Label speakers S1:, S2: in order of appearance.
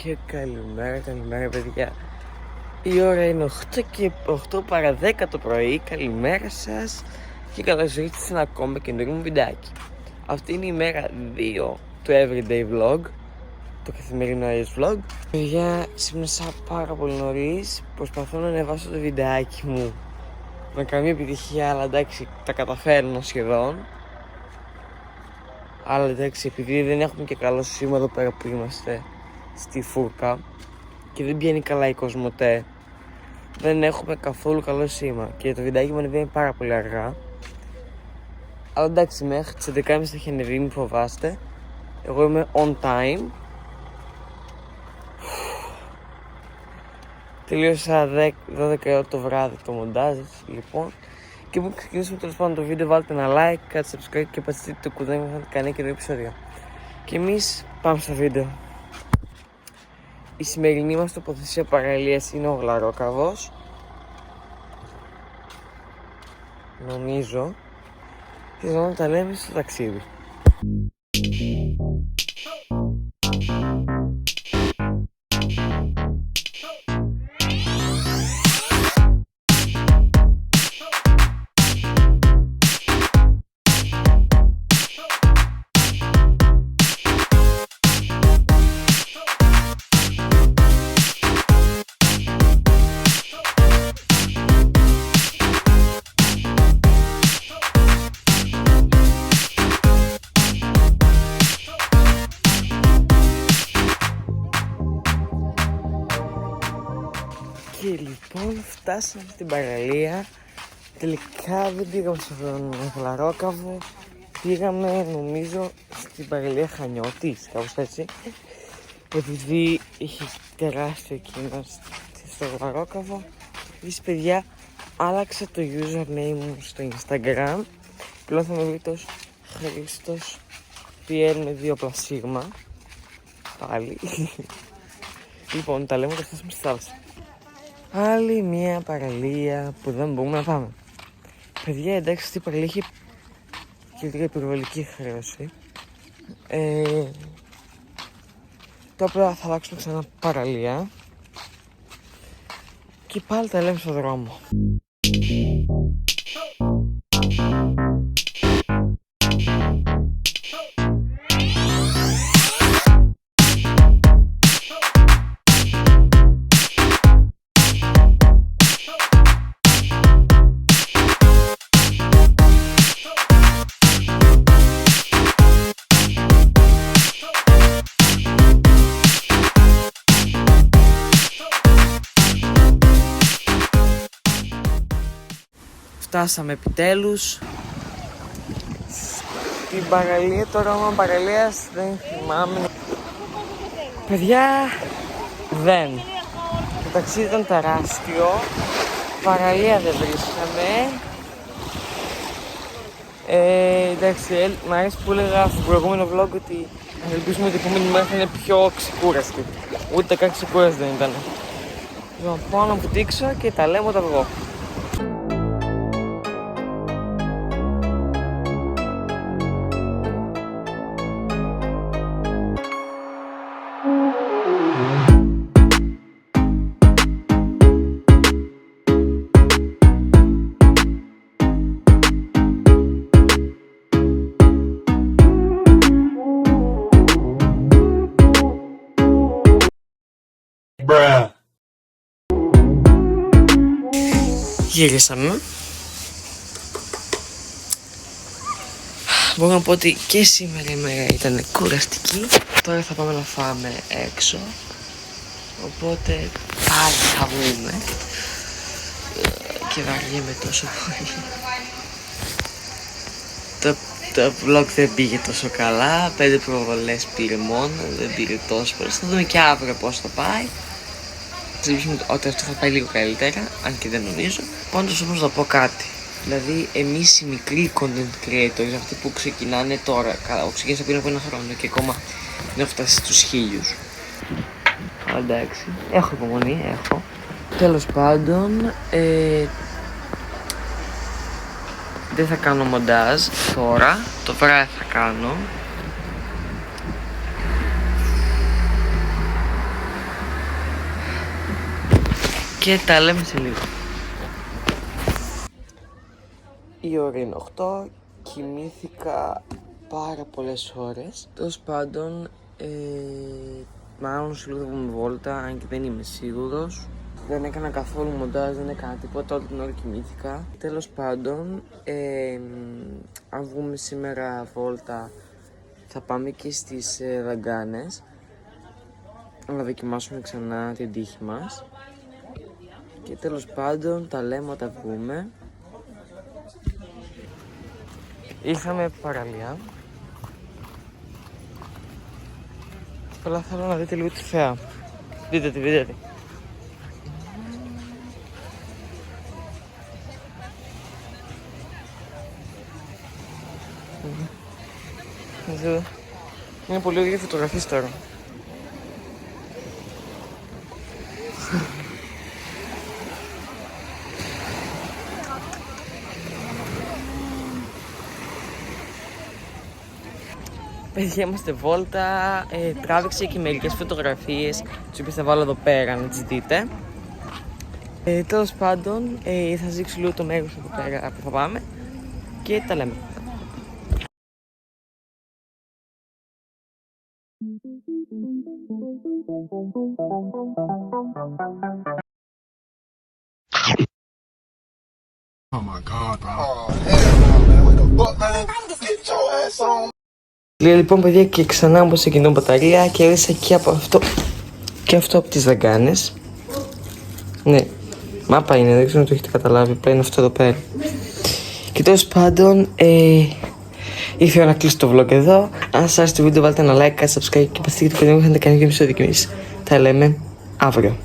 S1: Και καλημέρα παιδιά. Η ώρα είναι 8 και 8 παρά 10 το πρωί. Καλημέρα σας και καλώς ήρθατε σε ένα ακόμα καινούριο μου βιντεάκι. Αυτή είναι η μέρα 2 του Everyday Vlog, το καθημερινό AS Vlog. Παιδιά, ξύπνησα πάρα πολύ νωρίς. Προσπαθώ να ανεβάσω το βιντεάκι μου με καμία επιτυχία, αλλά εντάξει, τα καταφέρνω σχεδόν. Αλλά εντάξει, επειδή δεν έχουμε και καλό σήμα εδώ πέρα που είμαστε στη Φούρκα και δεν πιάνει καλά η Κοσμοτέ, δεν έχουμε καθόλου καλό σήμα και το βιντεάκι μου ανεβαίνει πάρα πολύ αργά. Αλλά εντάξει, μέχρι τις 11.30 θα έχει ανεβεί, μην φοβάστε. Εγώ είμαι on time. Τελείωσα 12 το βράδυ το μοντάζ, λοιπόν. Και πριν ξεκινήσουμε τέλος πάντων το βίντεο, βάλτε ένα like, κάντε subscribe και πατήστε το κουδάκι μου να κάνετε κανένα καινούριο επεισόδιο. Και εμείς πάμε στο βίντεο. Η σημερινή μας τοποθεσία παραλίας είναι ο Γλαρόκαβος. Νομίζω. Και να τα λέμε στο ταξίδι. Και λοιπόν φτάσαμε στην παραλία. Τελικά δεν πήγαμε στον Γλαρόκαβο. Πήγαμε νομίζω στην παραλία Χανιώτης, κάπως έτσι. Επειδή είχε τεράστιο εκείνο στο Γλαρόκαβο. Επίσης παιδιά, άλλαξα το username μου στο Instagram. Πλέον θα με βρείτε ως Χρήστος PL με 2+σίγμα. Πάλι. Λοιπόν, τα λέμε όταν φτάσουμε στη θάλασσα. Άλλη μια παραλία που δεν μπορούμε να πάμε. Παιδιά, εντάξει, αυτή η παραλία έχει και λίγα υπερβολική χρέωση. Τώρα θα αλλάξουμε ξανά παραλία. Και πάλι τα λέμε στο δρόμο. Φτάσαμε επιτέλους στην παραλία, το όνομα παραλίας δεν θυμάμαι. Παιδιά, δεν. Το ταξίδι ήταν τεράστιο, παραλία δεν βρίσκαμε. Εντάξει, μ' αρέσει που έλεγα στο προηγούμενο vlog ότι ελπίζουμε ότι η επόμενη μέρα θα είναι πιο ξεκούραστη. Ούτε καν ξεκούραστη δεν ήταν. Λοιπόν, πάω να βουτήξω και τα λέμε όταν βγω. Γύρισαμε. Μπορώ να πω ότι και σήμερα η μέρα ήταν κουραστική. Τώρα θα πάμε να φάμε έξω. Οπότε πάλι θα βγούμε. Και βαριέμαι τόσο πολύ. Το vlog δεν πήγε τόσο καλά. 5 προβολές πήρε μόνο. Δεν πήρε τόσο πολύ. Θα δούμε και αύριο πώς θα πάει. Θα ελπίσουμε ότι αυτό θα πάει λίγο καλύτερα, αν και δεν νομίζω. Πάντως όμως να πω κάτι. Δηλαδή εμείς οι μικροί content creators, αυτοί που ξεκινάνε τώρα, καλά, ξεκίνησα πριν από ένα χρόνο και ακόμα δεν έχω φτάσει στους 1000. Αλλά εντάξει, έχω υπομονή, έχω. Τέλος πάντων, δεν θα κάνω μοντάζ τώρα, το βράδυ θα κάνω. και τα λέμε σε λίγο. Η ώρα είναι 8, κοιμήθηκα πάρα πολλές ώρες. Τέλος πάντων, μάλλον σε λίγο θα βγούμε βόλτα, αν και δεν είμαι σίγουρος. Δεν έκανα καθόλου μοντάζ, δεν έκανα τίποτα, όλη την ώρα κοιμήθηκα. Τέλος πάντων, αν βγούμε σήμερα βόλτα, θα πάμε και στις Δαγκάνες να δοκιμάσουμε ξανά την τύχη μας. Και τέλος πάντων, τα λέμε όταν βγούμε. Ήρθαμε παραλία. Απλά θέλω να δείτε λίγο τη θέα. Δείτε τη, δείτε τη. Είναι πολύ ωραία φωτογραφίες τώρα. Παιδιά, είμαστε βόλτα, τράβηξε και μερικές φωτογραφίες, τις οποίες θα βάλω εδώ πέρα να τις δείτε. Τέλος πάντων, θα σας δείξω λίγο το μέρος εδώ πέρα που θα πάμε και τα λέμε.
S2: Oh my God, bro. Oh, hell no, man. What the fuck, man? Get your ass on.
S1: Λοιπόν, παιδιά, και ξανά από σε κοινό μπαταρία και έρισα και από αυτό και αυτό από τις Δαγκάνες. Ναι, μάπα είναι, δεν ξέρω αν το έχετε καταλάβει, απλά είναι αυτό εδώ πέρα. Και τέλος πάντων, ήρθε η ώρα να κλείσω το vlog εδώ. Αν σας άρεσε το βίντεο, βάλτε ένα like, subscribe και πατήστε το παιδί μου, είχατε κάνει και επεισόδιο κι εμείς. Τα λέμε αύριο.